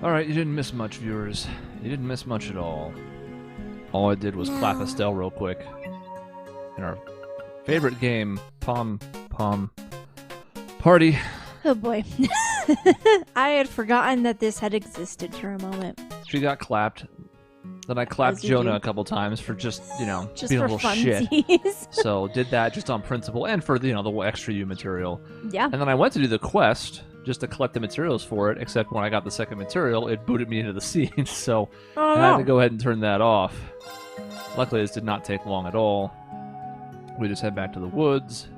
Alright, you didn't miss much, viewers. You didn't miss much at all. All I did was clap Estelle real quick. In our favorite game, Pom Party. Oh boy. I had forgotten that this had existed for a moment. She got clapped. Then I clapped Jonah a couple times for just, being a little shit. So did that just on principle and for, the extra U material. Yeah. And then I went to do the quest just to collect the materials for it, except when I got the second material, it booted me into the scene. So I had to go ahead and turn that off. Luckily, this did not take long at all. We just head back to the woods.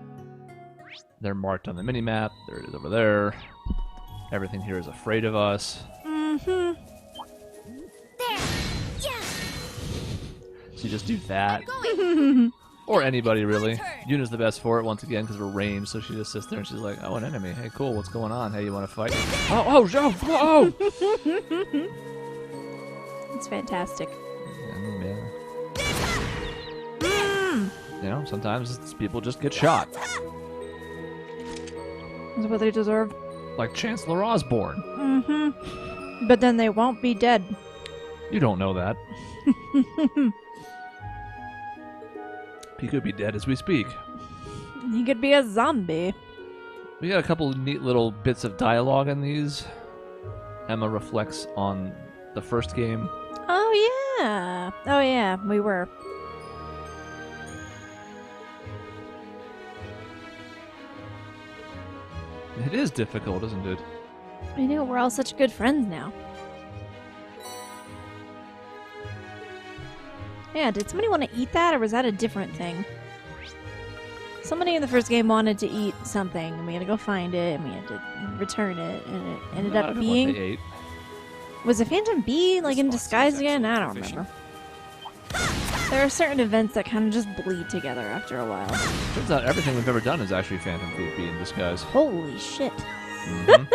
They're marked on the mini-map. There it is over there. Everything here is afraid of us. Mm-hmm. There. Yeah. So you just do that. Or anybody, really. Yuna's the best for it, once again, because we're ranged, so she just sits there and she's like, oh, an enemy. Hey, cool, what's going on? Hey, you want to fight? Oh! It's fantastic. Yeah. Sometimes people just get shot. That's what they deserve. Like Chancellor Osborne. Mm-hmm. But then they won't be dead. You don't know that. He could be dead as we speak. He could be a zombie. We got a couple of neat little bits of dialogue in these. Emma reflects on the first game. Oh, yeah. Oh, yeah, we were. It is difficult, isn't it? I know, we're all such good friends now. Yeah, did somebody want to eat that, or was that a different thing? Somebody in the first game wanted to eat something, and we had to go find it, and we had to return it, and it ended up being... What they ate. Was a Phantom Bee, like, in disguise again? I don't remember. There are certain events that kind of just bleed together after a while. Turns out everything we've ever done is actually Phantom Bee in disguise. Holy shit. Mm-hmm.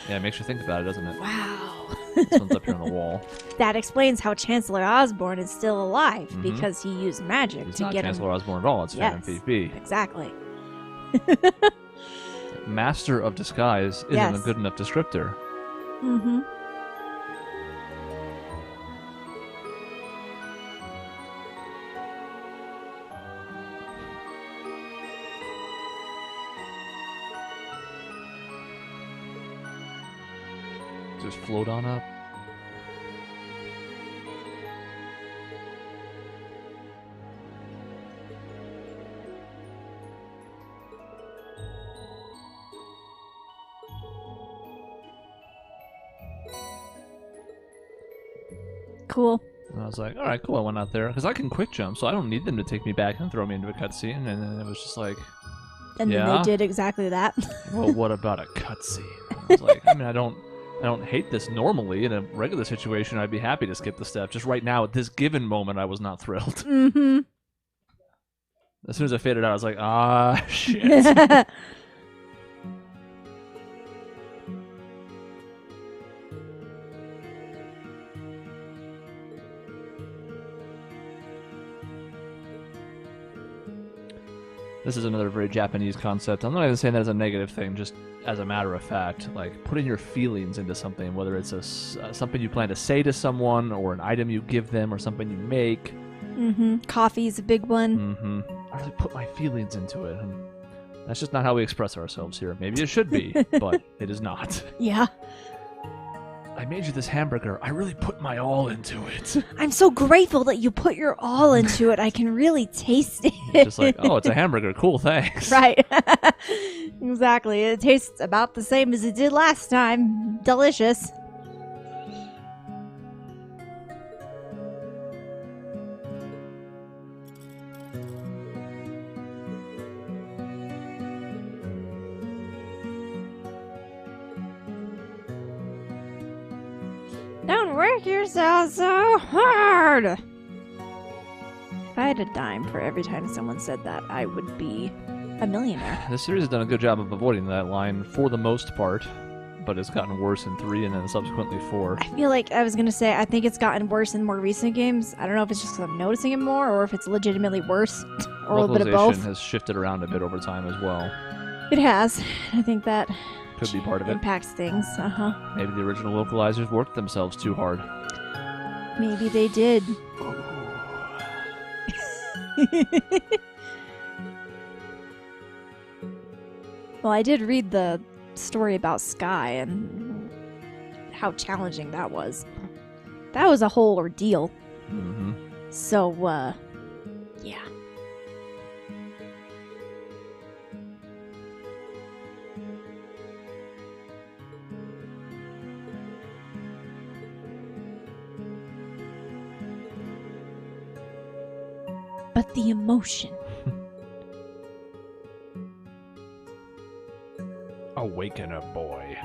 Yeah, it makes you think about it, doesn't it? Wow. This one's up here on the wall. That explains how Chancellor Osborne is still alive, because he used magic It's to not get Chancellor him. Osborne at all, it's Phantom Bee. Exactly. Master of disguise isn't a good enough descriptor. Mm-hmm. Just float on up. Cool. And I was like, all right, cool. I went out there because I can quick jump, so I don't need them to take me back and throw me into a cutscene. And then it was just like, And then they did exactly that. Well, what about a cutscene? I was like, I mean, I don't hate this normally. In a regular situation, I'd be happy to skip the step. Just right now, at this given moment, I was not thrilled. Mm-hmm. As soon as I faded out, I was like, ah, shit. This is another very Japanese concept. I'm not even saying that as a negative thing, just as a matter of fact. Like, putting your feelings into something, whether it's something you plan to say to someone, or an item you give them, or something you make. Mm-hmm. Coffee's a big one. Mm-hmm. I really put my feelings into it. And that's just not how we express ourselves here. Maybe it should be, but it is not. Yeah. I made you this hamburger. I really put my all into it. I'm so grateful that you put your all into it. I can really taste it. It's just like, oh, it's a hamburger. Cool, thanks. Right. Exactly. It tastes about the same as it did last time. Delicious. Don't work yourself so hard. If I had a dime for every time someone said that, I would be a millionaire. This series has done a good job of avoiding that line for the most part. but it's gotten worse in 3 and then subsequently 4. I feel like I was gonna say I think it's gotten worse in more recent games. I don't know if it's just because I'm noticing it more, or if it's legitimately worse, or a little bit of both. Localization has shifted around a bit over time as well. It has. I think that Could be part of it. impacts things. Maybe the original localizers worked themselves too hard. Maybe they did. Well, I did read the story about Sky and how challenging that was. That was a whole ordeal. Mm-hmm. So, yeah. But the emotion. Awaken a boy.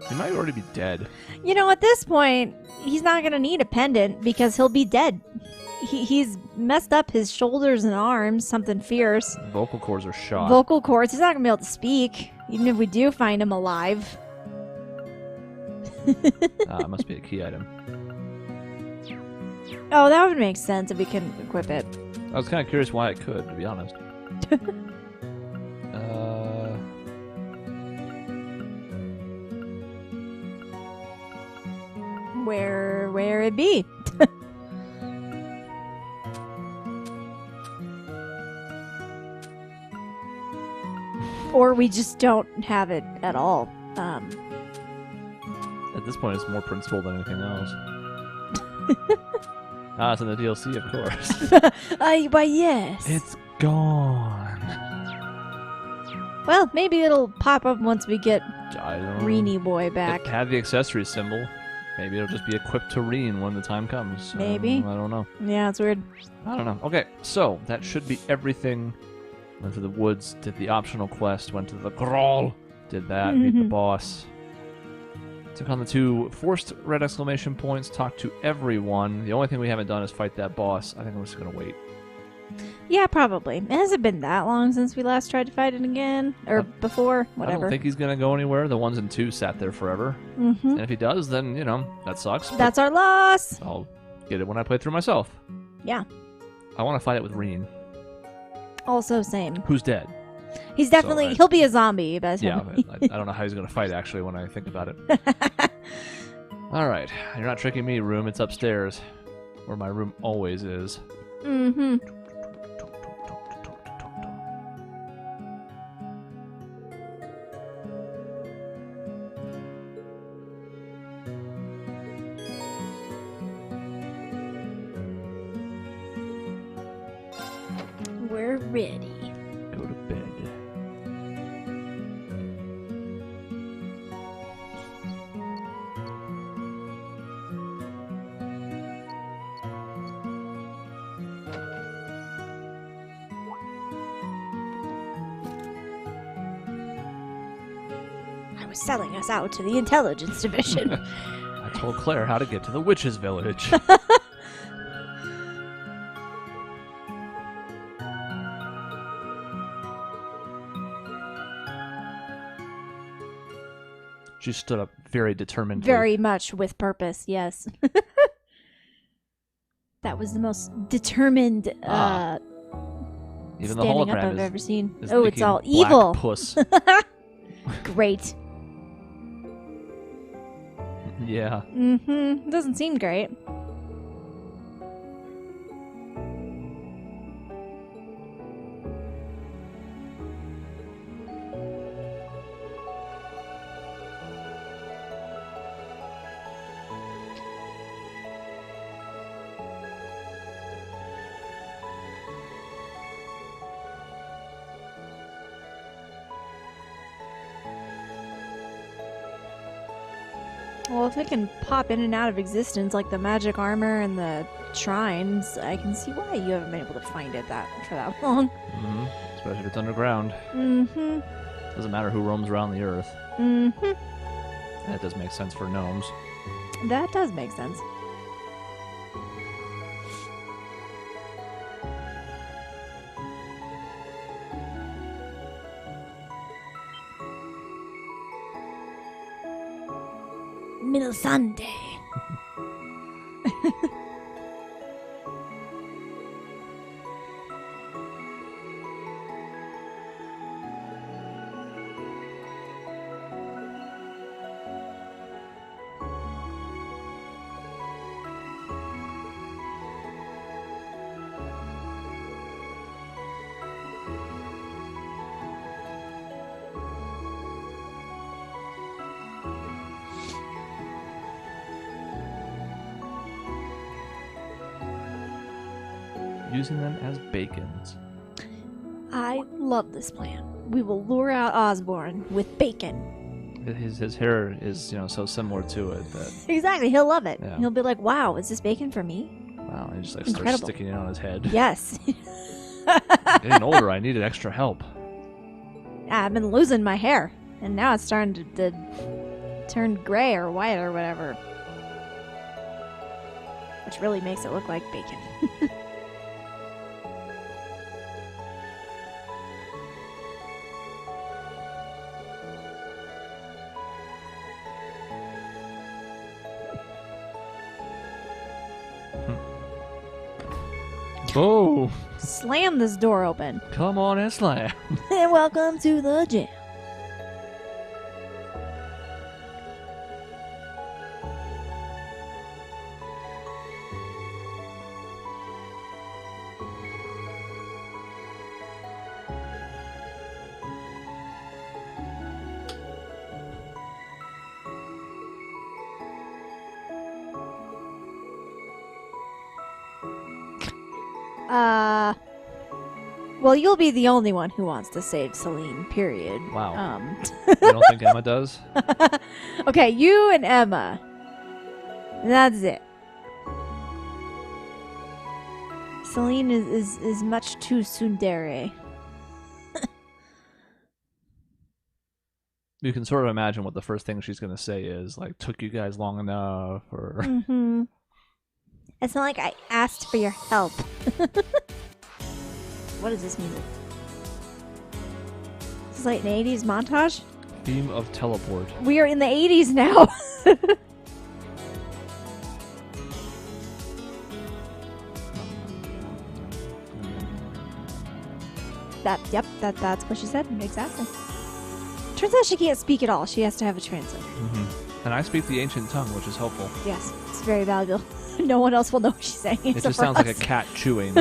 He might already be dead. You know, at this point, he's not going to need a pendant because he'll be dead. He's messed up his shoulders and arms, something fierce. Vocal cords are shot. Vocal cords, he's not going to be able to speak, even if we do find him alive. It must be a key item. Oh, that would make sense if we can equip it. I was kind of curious why it could, to be honest. Where it be? Or we just don't have it at all. At this point, it's more principle than anything else. It's in the DLC, of course. Why, yes. It's gone. Well, maybe it'll pop up once we get I don't know. Reanie Boy back. It had the accessory symbol. Maybe it'll just be equipped to Rean when the time comes. Maybe. I don't know. Yeah, it's weird. I don't know. Okay, so that should be everything. Went to the woods, did the optional quest, went to the Grawl, did that, beat the boss. Took on the 2 forced red exclamation points, talked to everyone. The only thing we haven't done is fight that boss. I think I'm just going to wait. Yeah, probably. It hasn't been that long since we last tried to fight it again. Or before, I whatever. don't think he's going to go anywhere. The 1s and 2s sat there forever. Mm-hmm. And if he does, then, you know, that sucks. but That's our loss! I'll get it when I play through myself. Yeah. I want to fight it with Rean, Also, same. who's dead. He's definitely... I- he'll be a zombie by the Yeah, time. I don't know how he's going to fight, actually, when I think about it. All right, you're not tricking me, room. It's upstairs, where my room always is. Mm-hmm. We're ready. Go to bed. I was selling us out to the intelligence division. I told Claire how to get to the witch's village. She stood up very determined. Very much with purpose, yes. That was the most determined Even the standing up hologram I've ever seen. is Oh, it's making all black evil. Puss. Great. Yeah. Mm-hmm. Doesn't seem great. Well, if it can pop in and out of existence like the magic armor and the shrines, I can see why you haven't been able to find it for that long. Mm-hmm. Especially if it's underground. Mm-hmm. Doesn't matter who roams around the earth. Mm-hmm. That does make sense for gnomes. That does make sense. middle Sunday. Using them as bacons. I love this plan. We will lure out Osborne with bacon. His hair is, so similar to it that Exactly, he'll love it. Yeah. He'll be like, "Wow, is this bacon for me?" wow, he just starts Incredible. sticking it on his head. Yes. Getting older, I needed extra help. I've been losing my hair, and now it's starting to turn gray or white or whatever, which really makes it look like bacon. Oh, Slam this door open. come on and slam. And welcome to the gym. Well, you'll be the only one who wants to save Celine, period. Wow. You don't think Emma does? Okay, you and Emma. That's it. Celine is much too tsundere. You can sort of imagine what the first thing she's going to say is, like, took you guys long enough, or... Mm-hmm. It's not like I asked for your help. What is this music? This is like an 80s montage? Theme of teleport. We are in the 80s now. That's what she said. Exactly. Turns out she can't speak at all. She has to have a translator. Mm-hmm. And I speak the ancient tongue, which is helpful. Yes, it's very valuable. No one else will know what she's saying. It just sounds like a cat chewing.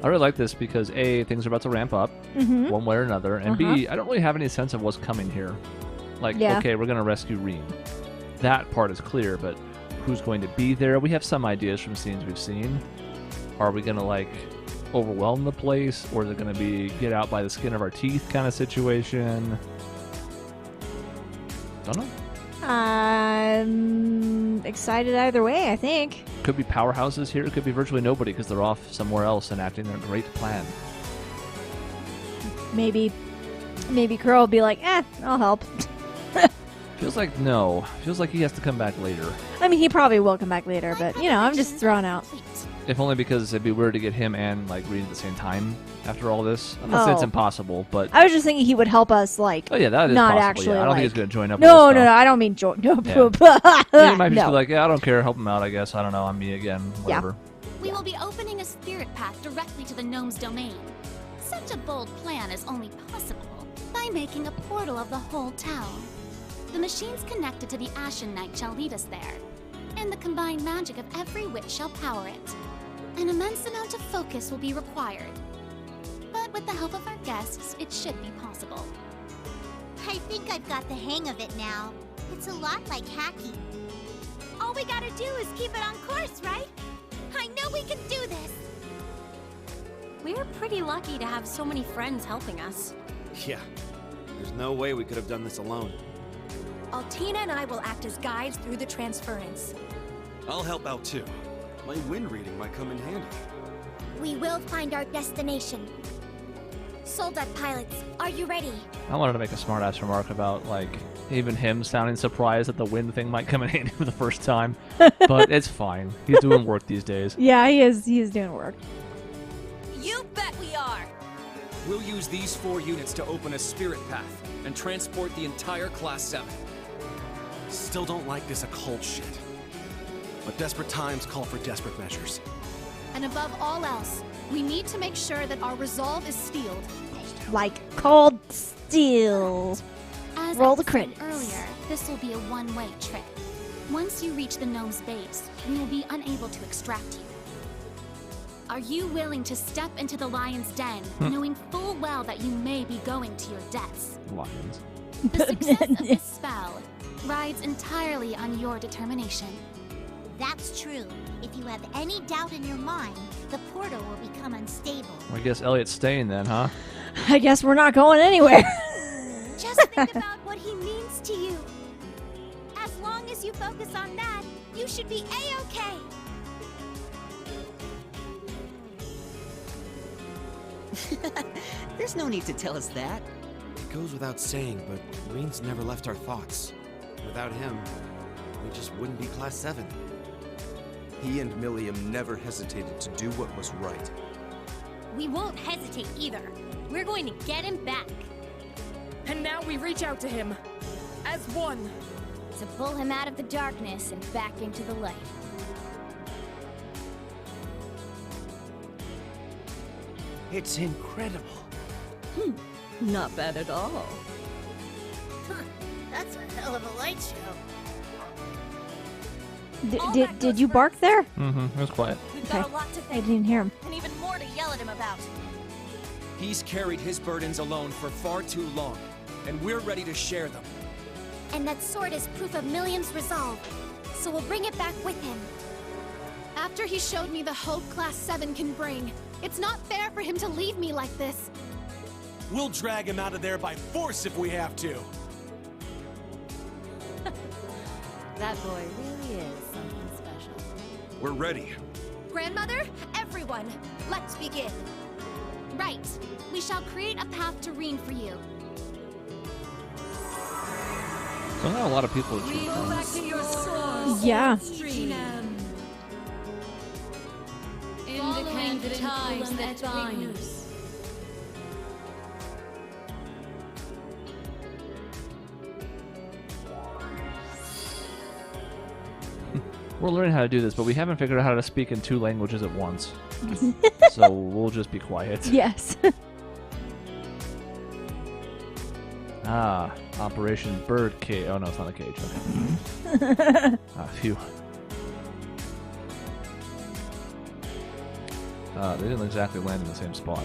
I really like this because A, things are about to ramp up one way or another, and B, I don't really have any sense of what's coming here. Like, okay, we're going to rescue Rean. That part is clear, but who's going to be there? We have some ideas from scenes we've seen. Are we going to, like, overwhelm the place, or is it going to be get out by the skin of our teeth kind of situation? Don't know. I'm excited either way, I think. Could be powerhouses here. It could be virtually nobody because they're off somewhere else enacting their great plan. Maybe Crow will be like, I'll help. Feels like no. Feels like he has to come back later. I mean, he probably will come back later, but, I'm just throwing out. If only because it'd be weird to get him and, like, Rean at the same time after all this. I'm not saying it's impossible, but... I was just thinking he would help us, like, oh, yeah, that is not possible. actually, yeah. I don't like... think he's going to join up No, with us, I don't mean join... No, yeah. He might just no. be like, yeah, I don't care, help him out, I guess. I don't know, I'm me again, whatever. We will be opening a spirit path directly to the gnome's domain. Such a bold plan is only possible by making a portal of the whole town. The machines connected to the Ashen Knight shall lead us there, and the combined magic of every witch shall power it. An immense amount of focus will be required, but with the help of our guests, it should be possible. I think I've got the hang of it now. It's a lot like hacking. All we gotta do is keep it on course, right? I know we can do this! We're pretty lucky to have so many friends helping us. Yeah, there's no way we could have done this alone. Altina and I will act as guides through the transference. I'll help out too. My wind reading might come in handy. We will find our destination. Soldat pilots, are you ready? I wanted to make a smart-ass remark about, like, even him sounding surprised that the wind thing might come in handy for the first time. But it's fine. He's doing work these days. Yeah, he is doing work. You bet we are! We'll use these 4 units to open a spirit path and transport the entire Class 7. Still don't like this occult shit. But desperate times call for desperate measures. And above all else, we need to make sure that our resolve is steeled. Like cold steel. As Roll I the said credits. earlier, this will be a one-way trip. Once you reach the gnome's base, we will be unable to extract you. Are you willing to step into the lion's den, knowing full well that you may be going to your deaths? Lions. The success of this spell rides entirely on your determination. That's true. If you have any doubt in your mind, the portal will become unstable. I guess Elliot's staying then, huh? I guess we're not going anywhere. Just think about what he means to you. As long as you focus on that, you should be A-okay. There's no need to tell us that. It goes without saying, but Rean's never left our thoughts. Without him, we just wouldn't be Class 7. He and Milliam never hesitated to do what was right. We won't hesitate either. We're going to get him back. And now we reach out to him. As one. To pull him out of the darkness and back into the light. It's incredible. Not bad at all. That's a hell of a light show. Did you bark there? Mm-hmm. It was quiet. We've Okay. got a lot to I thank didn't hear him. and even more to yell at him about. He's carried his burdens alone for far too long, and we're ready to share them. And that sword is proof of Milliam's resolve. So we'll bring it back with him. After he showed me the hope Class 7 can bring, it's not fair for him to leave me like this. We'll drag him out of there by force if we have to. That boy really is something special. We're ready. Grandmother, everyone, let's begin. Right. We shall create a path to Rean for you. So not a lot of people choose from. Back to your source. Yeah. Following the ties that bind. We're learning how to do this, but we haven't figured out how to speak in 2 languages at once. So we'll just be quiet. Yes. Operation Bird Cage. Oh no, it's not a cage. Okay. Phew. They didn't exactly land in the same spot.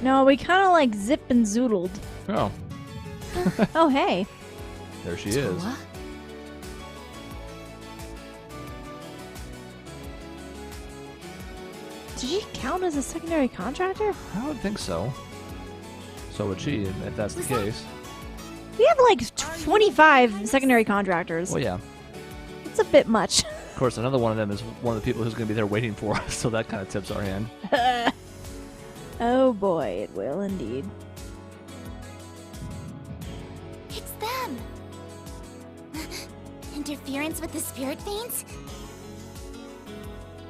No, we kind of like zip and zoodled. Oh, Oh, hey. there she is. Did she count as a secondary contractor? I would think so. So would she, if that's the case. We have like 25 secondary contractors. Well, yeah. It's a bit much. Of course, another one of them is one of the people who's going to be there waiting for us, so that kind of tips our hand. Oh boy, it will indeed. It's them! Interference with the spirit veins?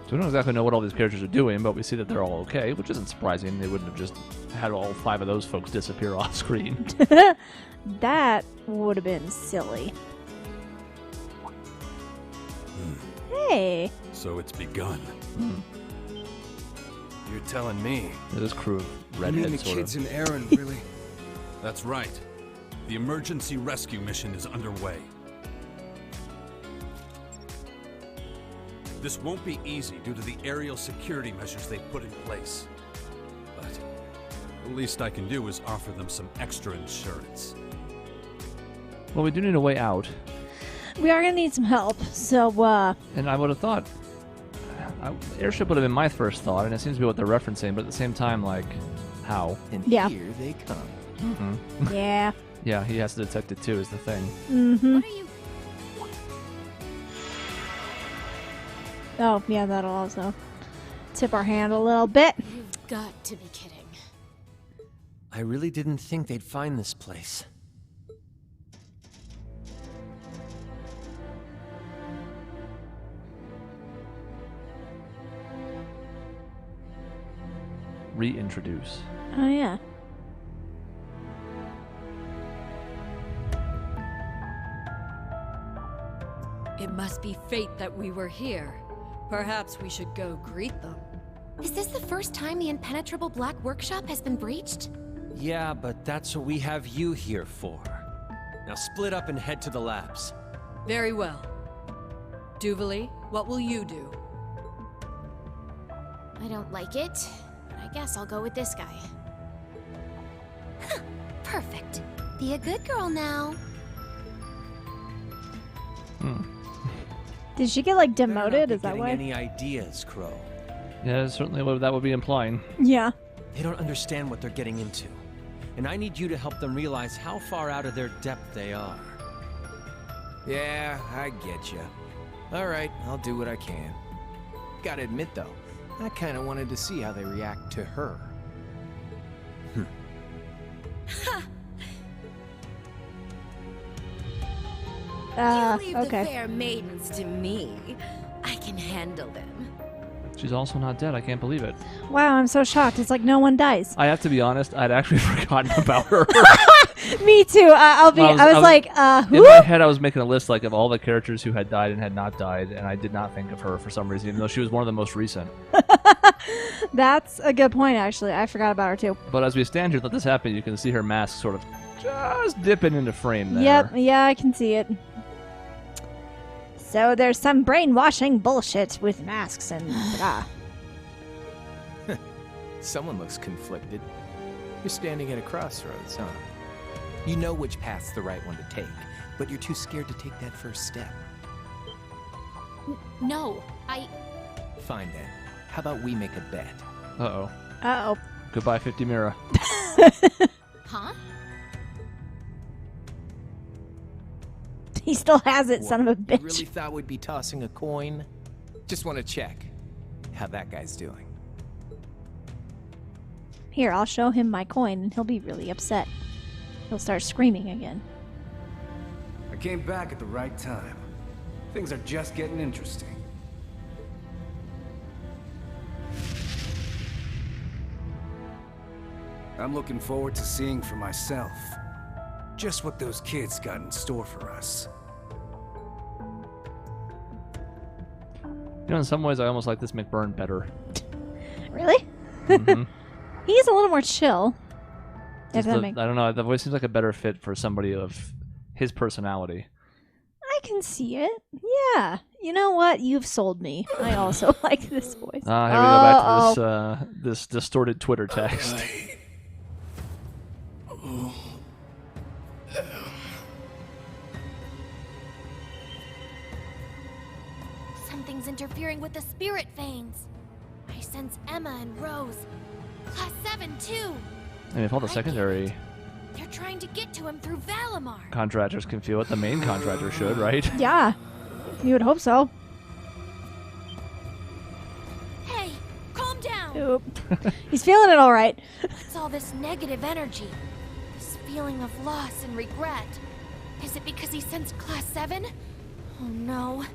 So we don't exactly know what all these characters are doing, but we see that they're all okay, which isn't surprising. They wouldn't have just had all 5 of those folks disappear off screen. That would have been silly. Hey. So it's begun. You're telling me. This crew of You mean the redheads, sort kids of. in Aaron, really? That's right. The emergency rescue mission is underway. This won't be easy due to the aerial security measures they've put in place. But the least I can do is offer them some extra insurance. Well, we do need a way out. We are going to need some help, so, And I would have thought... airship would have been my first thought, and it seems to be what they're referencing, but at the same time, like, how? And Yeah. here they come. Mm-hmm. yeah. Yeah, he has to detect it too, is the thing. Mm-hmm. What are you... Oh, yeah, that'll also tip our hand a little bit. You've got to be kidding. I really didn't think they'd find this place. Reintroduce. Oh, yeah. It must be fate that we were here. Perhaps we should go greet them. Is this the first time the impenetrable Black Workshop has been breached? Yeah, but that's what we have you here for. Now split up and head to the labs. Very well. Duvali, what will you do? I don't like it, but I guess I'll go with this guy. Perfect. Be a good girl now. Did she get like Better not demoted? be Is that getting why? any ideas, Crow? Yeah, certainly what that would be implying. Yeah. They don't understand what they're getting into. And I need you to help them realize how far out of their depth they are. Yeah, I get you. All right, I'll do what I can. Gotta admit, though, I kind of wanted to see how they react to her. You leave the Okay. fair maidens to me. I can handle them. She's also not dead. I can't believe it. Wow, I'm so shocked. It's like no one dies. I have to be honest. I'd actually forgotten about her. Me too. I was like, who? In my head, I was making a list like of all the characters who had died and had not died, and I did not think of her for some reason, even though she was one of the most recent. That's a good point, actually. I forgot about her too. But as we stand here, let this happen. You can see her mask sort of just dipping into frame there. Yep. Yeah, I can see it. So there's some brainwashing bullshit with masks and blah. Someone looks conflicted. You're standing at a crossroads, huh? You know which path's the right one to take, but you're too scared to take that first step. No, Fine then. How about we make a bet? Uh-oh. Uh-oh. Goodbye, 50 Mira. huh? He still has it, son of a You bitch. really thought we'd be tossing a coin? Just want to check how that guy's doing. Here, I'll show him my coin, and he'll be really upset. He'll start screaming again. I came back at the right time. Things are just getting interesting. I'm looking forward to seeing for myself just what those kids got in store for us. You know, in some ways, I almost like this McBurn better. Really? Mm-hmm. He's a little more chill. If that I makes... don't know. The voice seems like a better fit for somebody of his personality. I can see it. Yeah. You know what? You've sold me. I also like this voice. Here we go back to this distorted Twitter text. Something's interfering with the spirit veins. I sense Emma and Rose. Class 7 too. I mean, if all the secondary They're trying to get to him through Valimar. contractors can feel it, the main contractor should, right? Yeah. You would hope so. Hey, calm down. Oop. He's feeling it all right. What's all this negative energy? This feeling of loss and regret. Is it because he sensed Class 7? Oh no.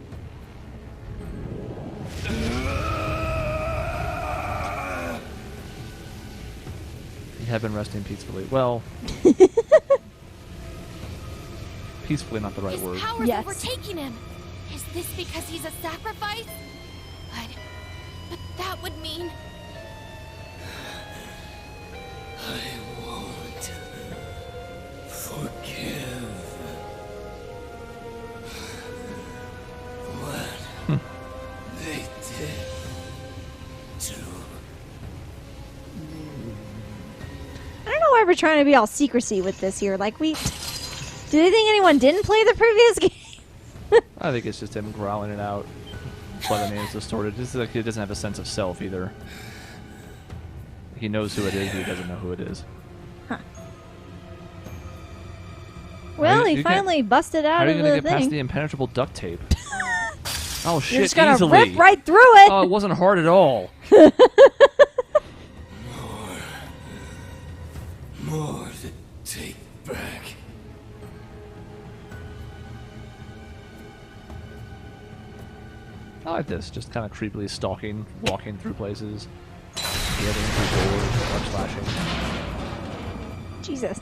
He had been resting peacefully. Well, peacefully not the right His word. powers overtaking him. Is this because he's a sacrifice? But that would mean... I won't forgive what they did to I don't know why we're trying to be all secrecy with this here. Like, do they think anyone didn't play the previous game? I think it's just him growling it out. That's why the name's distorted. It's like he doesn't have a sense of self either. He knows who it is, but he doesn't know who it is. Huh. Well, he finally busted out of the thing. How are you going to get past the impenetrable duct tape? Oh shit, You're just gonna easily. rip right through it. Oh, it wasn't hard at all. more to take back. I like this, just kind of creepily stalking, walking through places, getting through doors, touch flashing. Jesus.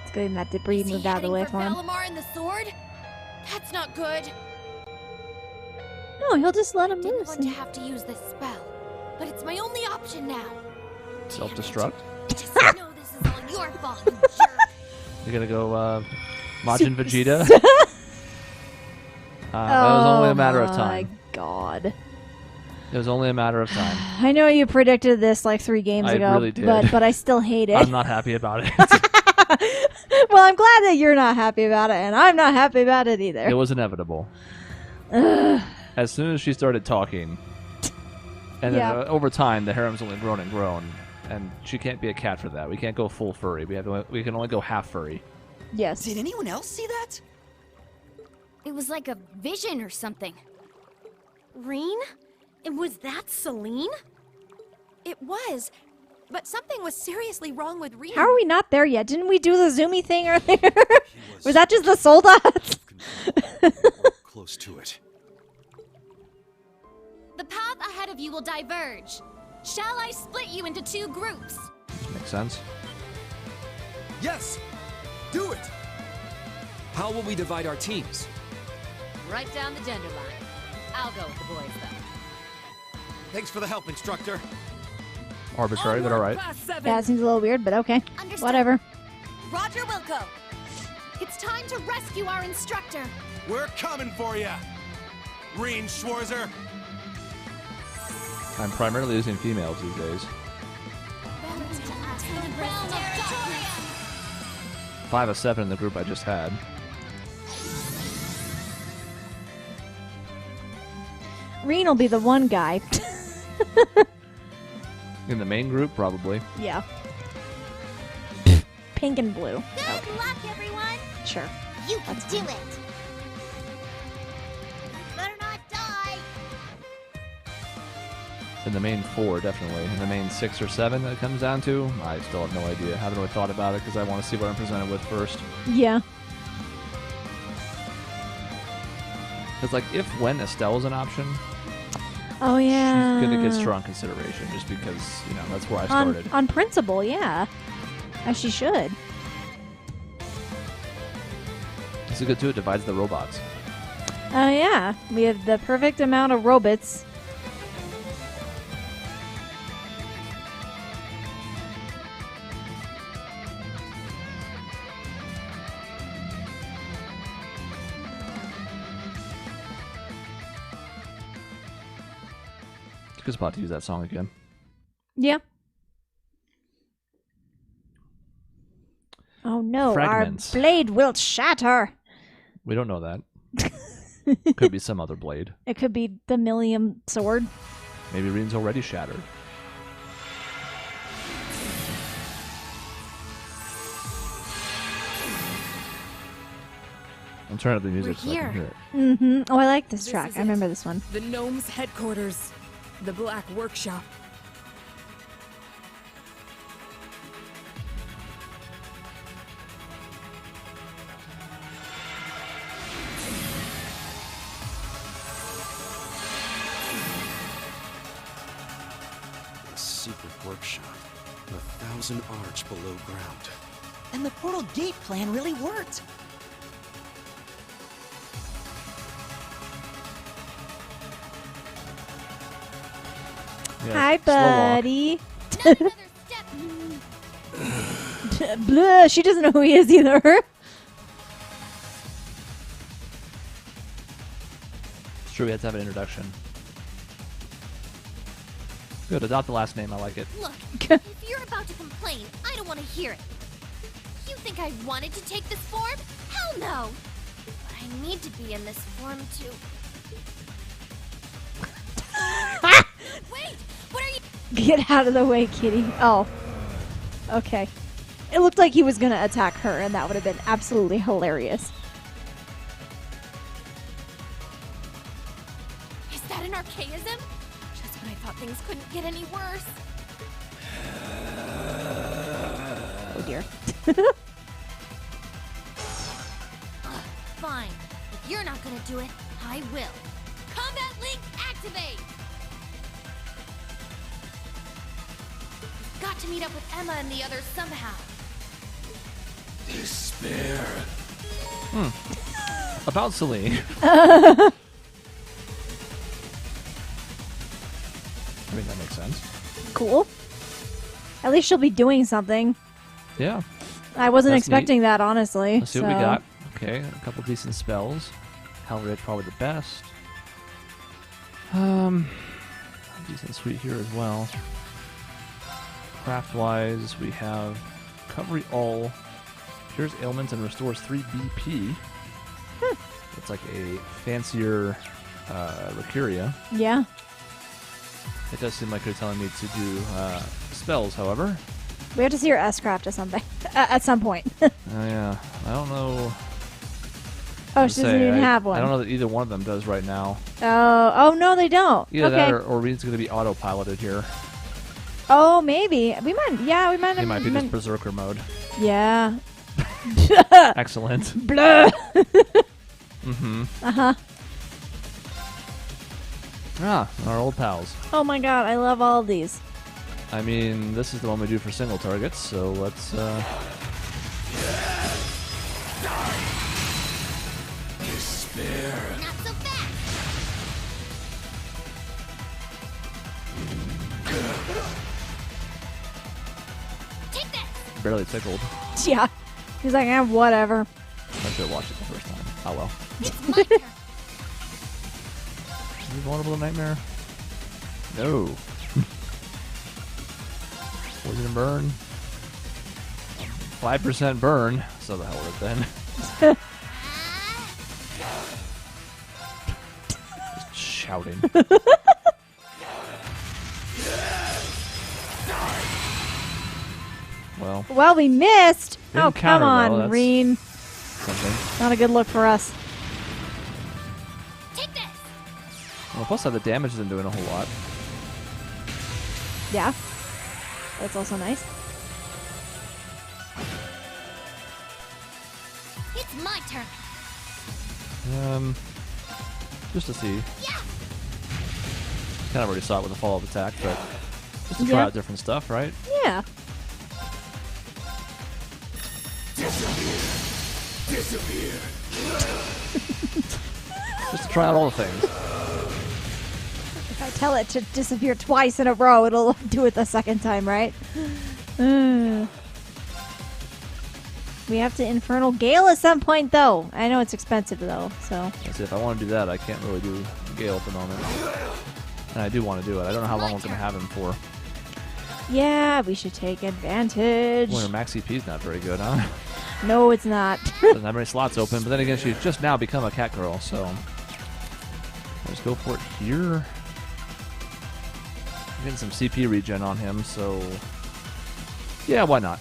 It's Getting that debris Is he moved out of the way heading for him. Valimar and the sword? That's not good. No, he'll just let him Didn't loose. want to have to use this spell, but it's my only option now. Self-destruct. Just know this is all your fault, you jerk. You're gonna go Majin Vegeta? It was only a matter of time. Oh my god. It was only a matter of time. I know you predicted this like 3 games I ago, really did. but I still hate it. I'm not happy about it. Well, I'm glad that you're not happy about it, and I'm not happy about it either. It was inevitable. As soon as she started talking, and then over time, the harem's only grown and grown, and she can't be a cat for that. We can't go full furry. We can only go half furry. Yes. Did anyone else see that? It was like a vision or something. Rean? And was that Celine? It was, but something was seriously wrong with Rean. How are we not there yet? Didn't we do the zoomy thing earlier? Was that just the soul dots? Close to it. The path ahead of you will diverge. Shall I split you into 2 groups? Makes sense. Yes! Do it! How will we divide our teams? Right down the gender line. I'll go with the boys, though. Thanks for the help, instructor. Arbitrary, but alright. That seems a little weird, but okay. Understood. Whatever. Roger Wilco. It's time to rescue our instructor. We're coming for you, Rean Schwarzer. I'm primarily using females these days. 5 of 7 in the group I just had. Rean will be the one guy. In the main group, probably. Yeah. Pink and blue. Good luck, everyone. Sure. You can do it. Better not die. In the main 4, definitely. In the main 6 or 7 that it comes down to, I still have no idea. I haven't really thought about it because I want to see what I'm presented with first. Yeah. Because, like, when Estelle is an option, Oh, yeah. she's going to get strong consideration just because, you know, that's where I started. On principle, yeah. As she should. This is good, too. It divides the robots. Oh, yeah. We have the perfect amount of robots. Good spot to use that song again. Yeah. Oh no, Fragments. our blade will shatter. We don't know that. Could be some other blade. It could be the Millium sword. Maybe Rean's already shattered. I'm turning up the music so I can hear it. Mm-hmm. Oh, I like this track. I remember this one. The gnome's headquarters. The Black Workshop. A secret workshop. 1,000 arch below ground. And the portal gate plan really worked. Yeah, Hi, slow walk. buddy. Blah, she doesn't know who he is either. It's true, we had to have an introduction. Good, adopt the last name, I like it. Look, if you're about to complain, I don't want to hear it. You think I wanted to take this form? Hell no! But I need to be in this form too. Wait! What are you— Get out of the way, kitty. Oh. Okay. It looked like he was gonna attack her, and that would have been absolutely hilarious. Is that an archaism? Just when I thought things couldn't get any worse. Oh dear. Fine. If you're not gonna do it, I will. Combat link activate! We've got to meet up with Emma and the others somehow. Despair. About Celine. I mean, that makes sense. Cool. At least she'll be doing something. Yeah. I wasn't That's expecting neat. that, honestly. Let's see what we got. Okay, a couple decent spells. Hellraid probably the best. Decent suite here as well. Craft-wise, we have Recovery All, cures ailments and restores 3 BP. It's like a fancier Recuria. Yeah. It does seem like they're telling me to do spells, however. We have to see her S-craft at something at some point. Oh yeah, I don't know. Oh, she doesn't even have one. I don't know that either one of them does right now. Oh no, they don't. Either okay. that or Rean's going to be autopiloted here. Oh, maybe we might. Yeah, we might. He might be just berserker mode. Yeah. Excellent. Blah. Uh-huh. Ah, our old pals. Oh my god, I love all of these. I mean, this is the one we do for single targets, so let's Despair. Not so fast. Take this. barely tickled. Yeah. He's like, whatever. I should have watched it the first time. Oh well. It's my turn. Is he vulnerable to Nightmare? No. Poison and burn. 5% burn. So the hell with it then. Just shouting. Well, we missed. Didn't Oh, come counter, on, though. That's Rean. something. Not a good look for us. Take this. Well, plus the damage isn't doing a whole lot. Yeah. That's also nice. It's my turn. Just to see. Yeah. Kind of already saw it with the follow-up attack, but just to try out different stuff, right? Yeah. Disappear. Just to try out all the things. If I tell it to disappear twice in a row, it'll do it the second time, right? We have to Infernal Gale at some point, though. I know it's expensive, though, so. Let's see, if I want to do that, I can't really do Gale at the moment. And I do want to do it. I don't know how long we're going to have him for. Yeah, we should take advantage. Well, your max CP is not very good, huh? No, it's not. Doesn't have many slots open, but then again, she's just now become a cat girl, so. Let's go for it here. I'm getting some CP regen on him, so. Yeah, why not?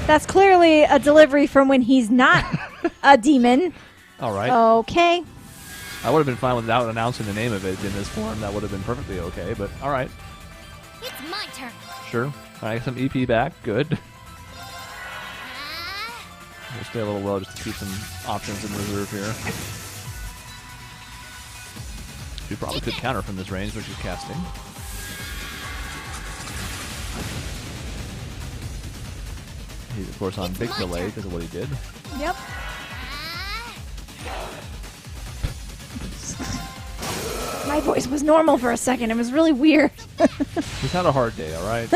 That's clearly a delivery from when he's not a demon. All right. Okay. I would have been fine without announcing the name of it in this form. That would have been perfectly okay, but all right. It's my turn. Sure. I get some EP back. Good. We'll stay a little low just to keep some options in reserve here. She probably could counter from this range, which is casting. He's, of course, on big delay because of what he did. Yep. My voice was normal for a second. It was really weird. He's had a hard day, all right?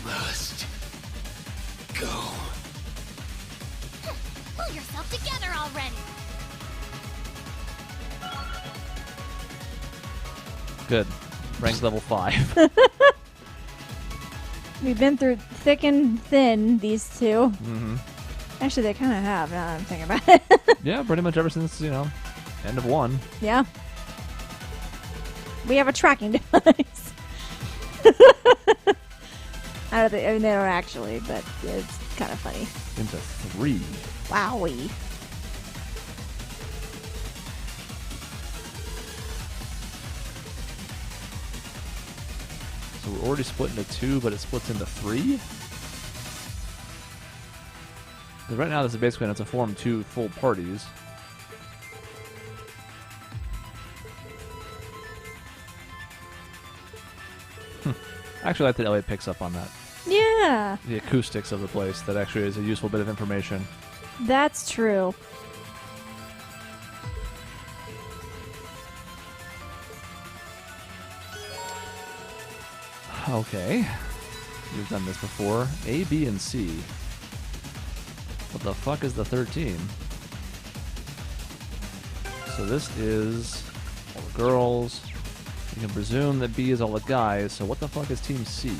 Must go. Pull yourself together already. Good. Rank level 5. We've been through thick and thin, these two. Mm-hmm. Actually, they kind of have, now that I'm thinking about it. Yeah, pretty much ever since, you know, end of 1. Yeah. We have a tracking device. I mean, they don't actually, but it's kind of funny. Into 3. Wowie. So we're already split into 2, but it splits into 3? Because right now this is basically enough to form 2 full parties. Actually, I like that Elliot picks up on that. Yeah. The acoustics of the place. That actually is a useful bit of information. That's true. Okay. We've done this before. A, B, and C. What the fuck is the 13? So this is all the girls. You can presume that B is all the guys, so what the fuck is Team C?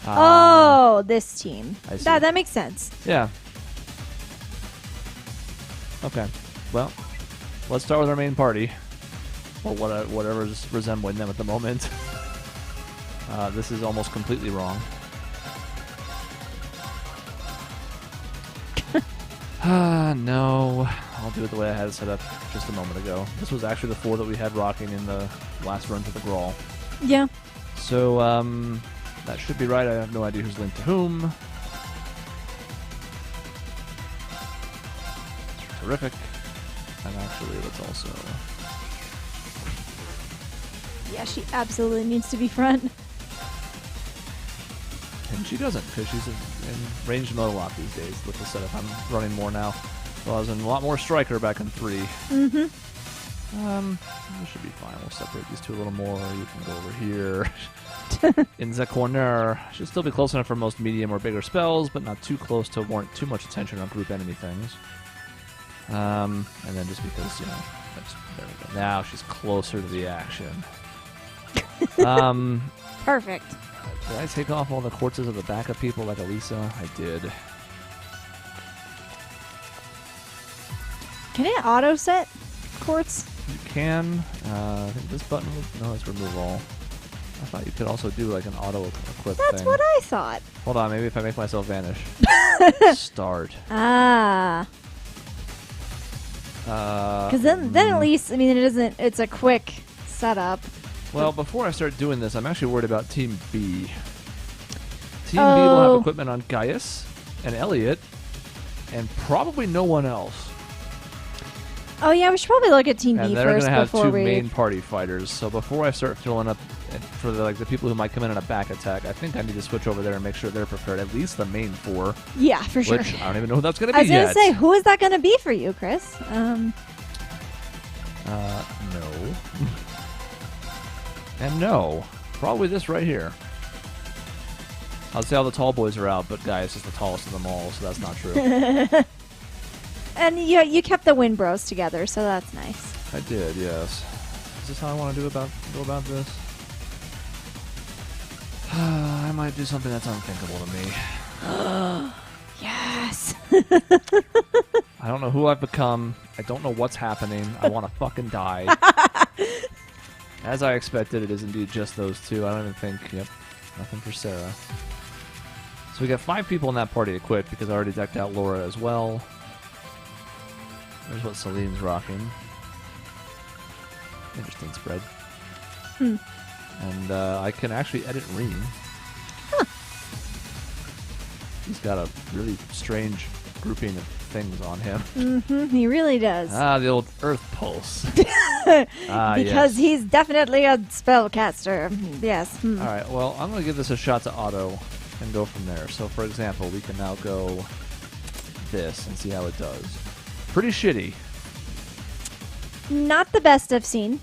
Oh, this team. I see. That makes sense. Yeah. Okay. Well, let's start with our main party. Or whatever's resembling them at the moment. This is almost completely wrong. No. I'll do it the way I had it set up just a moment ago. This was actually the 4 that we had rocking in the last run to the Grawl. Yeah. So, that should be right. I have no idea who's linked to whom. Terrific. And actually, let's also... Yeah, she absolutely needs to be front. And she doesn't, because she's in ranged mode a lot these days with the setup. I'm running more now. Well, I was in a lot more striker back in 3. Mm-hmm. This should be fine. We'll separate these 2 a little more. You can go over here. In the corner. Should still be close enough for most medium or bigger spells, but not too close to warrant too much attention on group enemy things. And then just because, you know, there we go. Now she's closer to the action. Perfect. Did I take off all the quartzes of the backup people like Elisa? I did. Can it auto set quartz? You can. I think this button would... No, let's remove all. I thought you could also do like an auto equip thing. That's what I thought. Hold on, maybe if I make myself vanish. Start. Ah. Because then at least, I mean, it's a quick setup. Well, before I start doing this, I'm actually worried about Team B. Team B will have equipment on Gaius and Elliot, and probably no one else. Oh yeah, we should probably look at Team B and first they're going to have before 2 main party fighters. So before I start filling up for the people who might come in on a back attack, I think I need to switch over there and make sure they're prepared. At least the main 4. Yeah, for sure. Which I don't even know who that's going to be yet. I was going to say, who is that going to be for you, Chris? No. And no. Probably this right here. I'll say all the tall boys are out, but Gaius is the tallest of them all, so that's not true. And you kept the Wind Bros together, so that's nice. I did, yes. Is this how I want to go about this? I might do something that's unthinkable to me. Yes. I don't know who I've become. I don't know what's happening. I want to fucking die. As I expected, it is indeed just those 2. I don't even think... Yep. Nothing for Sarah. So we got 5 people in that party equipped because I already decked out Laura as well. There's what Celine's rocking. Interesting spread. And I can actually edit Rean. Huh. He's got a really strange grouping of things on him. Mm-hmm, he really does. The old Earth Pulse. Because he's definitely a spellcaster. Yes. All right, well, I'm going to give this a shot to auto and go from there. So, for example, we can now go this and see how it does. Pretty shitty. Not the best I've seen.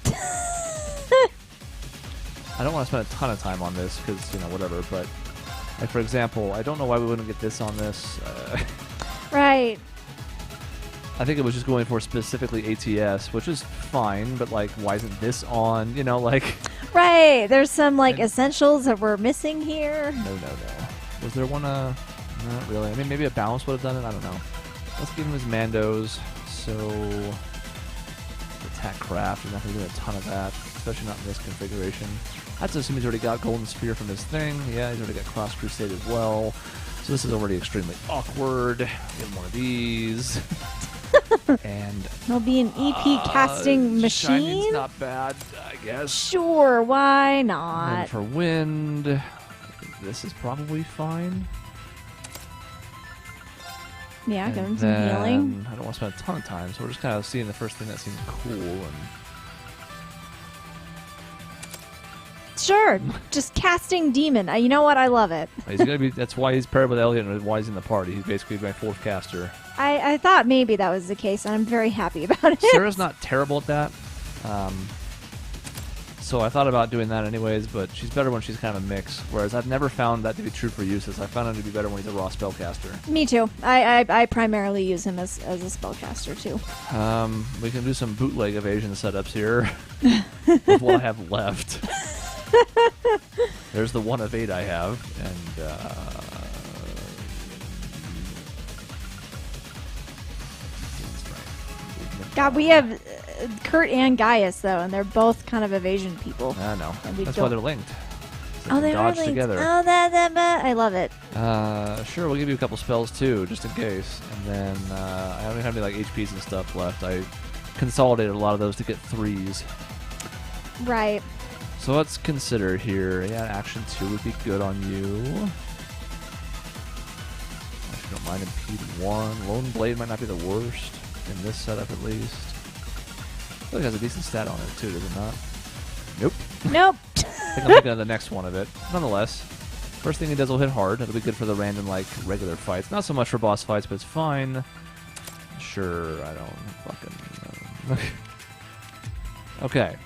I don't want to spend a ton of time on this because, whatever, but, like, for example, I don't know why we wouldn't get this on this. Right. I think it was just going for specifically ATS, which is fine, but, like, why isn't this on? Right. There's some, essentials that we're missing here. No. Was there one, not really. I mean, maybe a balance would have done it. I don't know. Let's give him his Mandos. So, attack craft. You're not going to do a ton of that, especially not in this configuration. That's assuming he's already got Golden Spear from his thing. Yeah, he's already got Cross Crusade as well. So this is already extremely awkward. Give him one of these. And there'll be an EP casting machine. Shining's not bad, I guess. Sure, why And not? for wind, this is probably fine. Yeah, And give him some healing. I don't want to spend a ton of time, so we're just kind of seeing the first thing that seems cool. And Sure, just casting demon. You know what? I love it. he's gonna be. That's why he's paired with Elliot, and why he's in the party. He's basically my fourth caster. I thought maybe that was the case, and I'm very happy about it. Sarah's not terrible at that, so I thought about doing that anyways. But she's better when she's kind of a mix. Whereas I've never found that to be true for Eustace. I found him to be better when he's a raw spellcaster. Me too. I primarily use him as a spellcaster too. We can do some bootleg evasion setups here with what I have left. There's the 1 of 8 I have, and God, we have Kurt and Gaius though, and they're both kind of evasion people. I know. And we That's don't- why they're linked. Oh, they are dodge linked. together. Oh, I love it. Sure, we'll give you a couple spells too, just in case. And then I don't have any like HPs and stuff left. I consolidated a lot of those to get 3s. Right. So let's consider here. Yeah, action 2 would be good on you. Actually, don't mind impede 1. Lone Blade might not be the worst in this setup, at least. I feel like it has a decent stat on it too, does it not? Nope. Nope. I think I'm thinking of the next one of it. Nonetheless, first thing he does will hit hard. It'll be good for the random, like, regular fights. Not so much for boss fights, but it's fine. Sure, I don't fucking... Okay.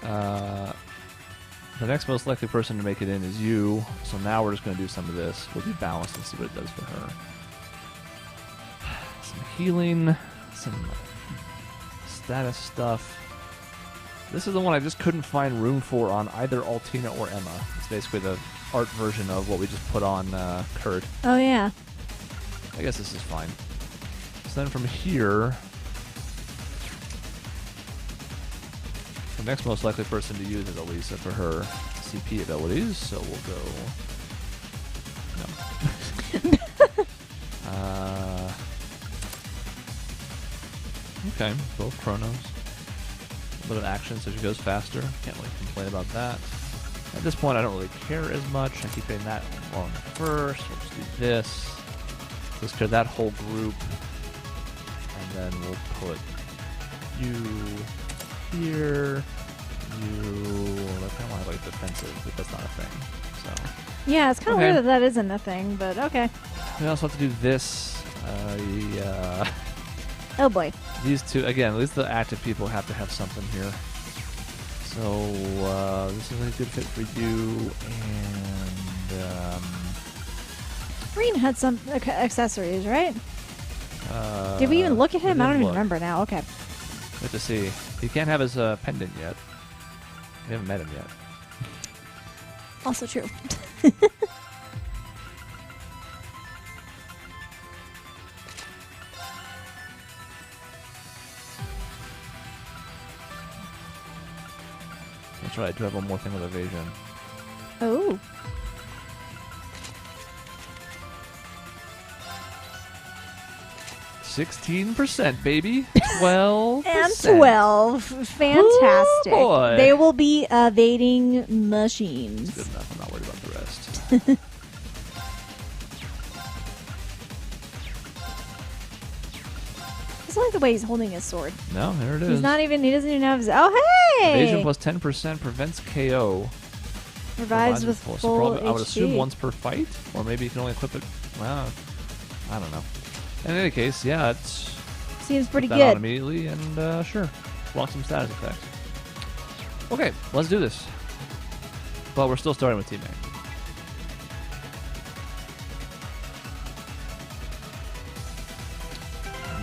The next most likely person to make it in is you. So now we're just going to do some of this. We'll be balanced and see what it does for her. Some healing. Some status stuff. This is the one I just couldn't find room for on either Altina or Emma. It's basically the art version of what we just put on Kurt. Oh, yeah. I guess this is fine. So then from here... The next most likely person to use is Elisa for her CP abilities, so we'll go... No. Okay, both Chronos. A bit of action, so she goes faster. Can't really complain about that. At this point, I don't really care as much. I keep getting that on first. We'll just do this. Let's clear that whole group. And then we'll put you here. You... I kind of want to like defensive, but that's not a thing. So. Yeah, it's kind of Okay. weird that isn't a thing, but okay. We also have to do this. Oh boy. These two, again, at least the active people have to have something here. So, this is a good fit for you, and, Rean had some accessories, right? Did we even look at him? we I don't didn't even look. remember now. Okay. We have to see. He can't have his pendant yet. We haven't met him yet. Also true. That's right, I do have one more thing with evasion. Oh. %, baby. 12%. And 12. Fantastic. Ooh, boy. They will be evading machines. Good enough. I'm not worried about the rest. I just like the way he's holding his sword. No, there it is. He's not even, he doesn't even have his, oh hey! Evasion plus 10% prevents KO. Revives with So full probably, I would assume HP. once per fight, or maybe you can only equip it. Well, I don't know. In any case, yeah, it's Seems pretty put that on good. immediately, and sure, block some status effects. Okay, let's do this. But we're still starting with teammate.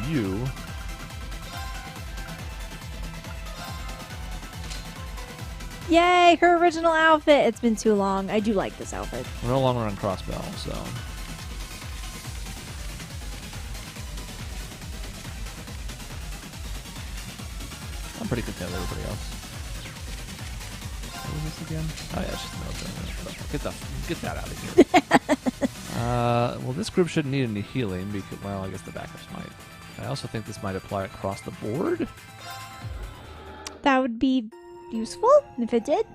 You. Yay, her original outfit. It's been too long. I do like this outfit. We're no longer on Crossbell, so. I'm pretty content with everybody else. What was this again? Oh yeah, it's just another thing. Get that out of here. Well, this group shouldn't need any healing because, well, I guess the backups might. I also think this might apply across the board. That would be useful if it did.